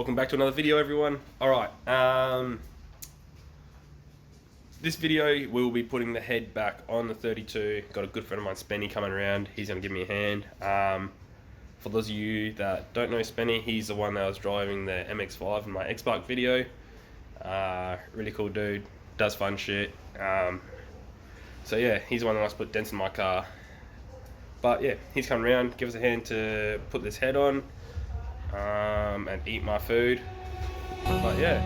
Welcome back to another video, everyone. Alright, this video we'll be putting the head back on the 32. Got a good friend of mine, Spenny, coming around. He's going to give me a hand. For those of you that don't know Spenny, he's the one that was driving the MX-5 in my X-Park video. Really cool dude, does fun shit. So yeah, he's the one that likes to put dents in my car. But yeah, he's coming around, give us a hand to put this head on and eat my food. But yeah,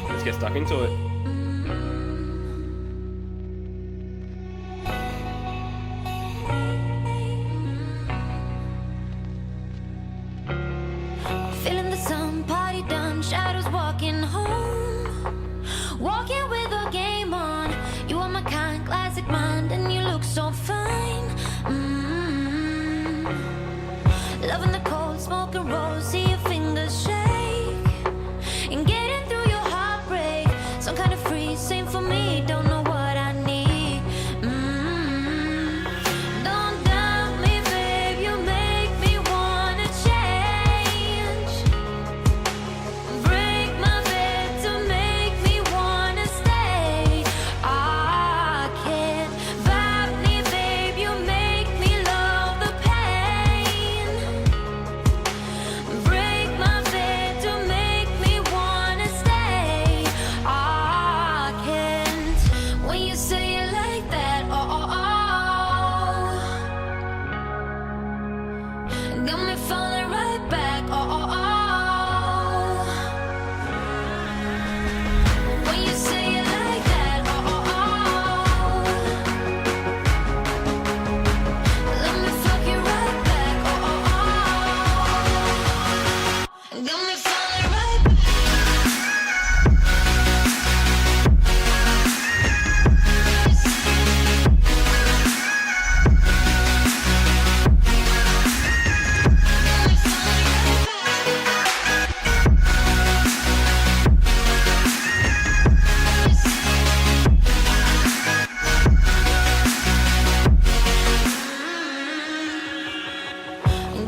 let's get stuck into it. Feeling the sun, party done, shadows walking home. Walking with a game on. You are my kind, classic mind, and you look so fine. Loving the cold, smoke and roll, see your fingers shake. And getting through your heartbreak, some kind of free, same for me, don't know what I need. Don't doubt me, babe, you make me wanna change. Break my bed to make me wanna stay. I can't vibe me, babe, you make me love the pain. Break my bed to make me wanna stay. I can't. When you say it like that, got me falling right back, when you say it like that, let me fuck you right back, got me falling right back.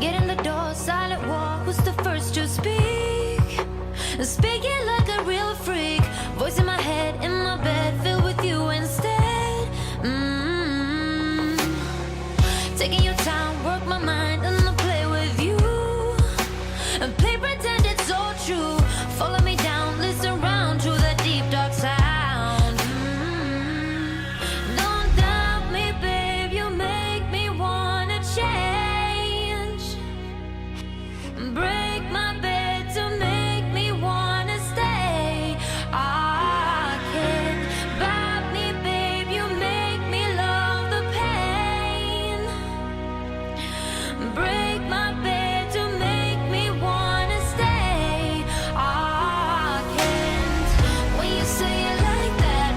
Get in the door, silent walk, who's the first to speak? Speaking like a real freak, voice in my head, in my bed, filled with you instead. Taking your time, work my mind, and I'll play with you. And play pretend it's all true. Follow me down, listen round to the deep dark sound. Don't doubt me, babe, you make me wanna change. Break my bed to make me wanna stay. I can't vibe me, babe, you make me love the pain. Break my bed to make me wanna stay. I can't. When you say it like that,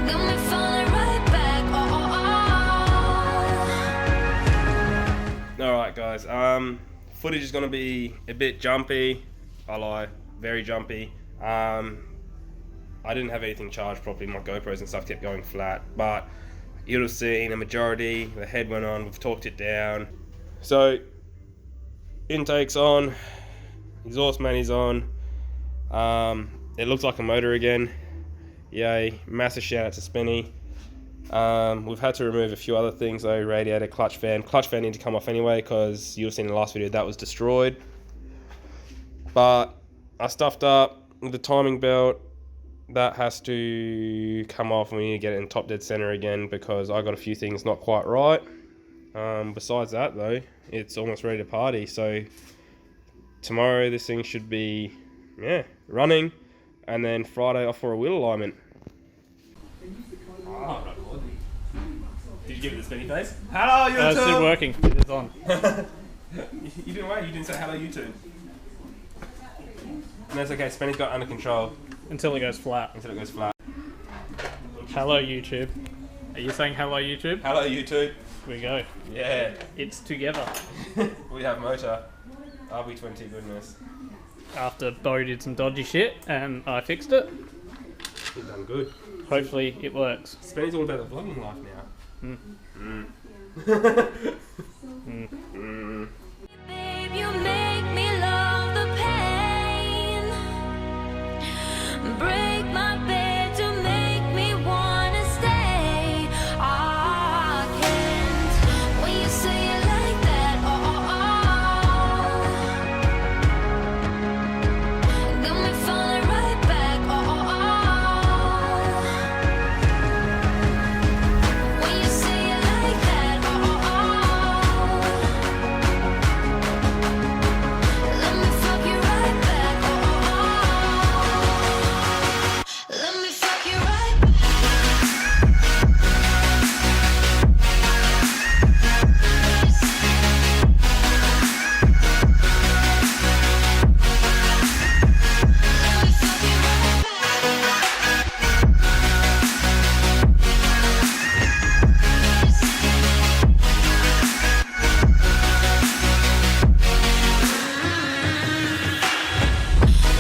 got me falling right back, Alright guys, footage is going to be a bit jumpy. I lie, very jumpy. I didn't have anything charged properly, my GoPros and stuff kept going flat, but you'll have seen a majority, the head went on, we've talked it down. So, intake's on, exhaust mani's on, it looks like a motor again. Yay, massive shout out to Spenny. We've had to remove a few other things though, radiator, clutch fan. Clutch fan needed to come off anyway because you've seen in the last video that was destroyed. But I stuffed up with the timing belt. That has to come off and we need to get it in top dead center again because I got a few things not quite right. Besides that though, it's almost ready to party. So tomorrow this thing should be, yeah, running. And then Friday off for a wheel alignment. Did you give it the spinny face? Hello YouTube! It's still working. It is on. You didn't wait, you didn't say hello YouTube. And that's okay, Spenny's got it under control. Until it goes flat. Until it goes flat. Hello YouTube. Are you saying hello YouTube? Hello YouTube. Here we go. Yeah. It's together. We have motor. RB20 goodness. After Bo did some dodgy shit and I fixed it. You've done good. Hopefully it works. Spenny's all about the vlogging life now. Babe, you make me love the pain. Break my bed to make me wanna stay. I can't when you say it like that. Got me falling right back. When you say it like that. Let me fuck you right back. Let me fuck you right back. Let me fuck you right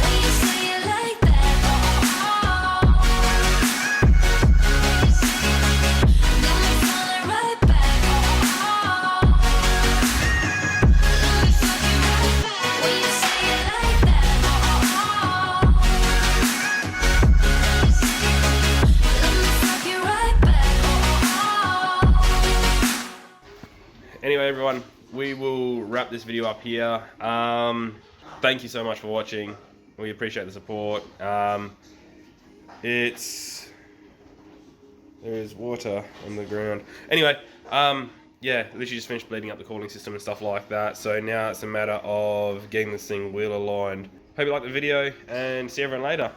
when you say it like that. Got me falling right back. Let me fuck you right back. When you say it like that. Let me fuck you right back. Anyway, everyone, we will wrap this video up here. Thank you so much for watching. We appreciate the support. There is water on the ground. Anyway, yeah, literally just finished bleeding up the cooling system and stuff like that. So now it's a matter of getting this thing wheel aligned. Hope you liked the video and see everyone later.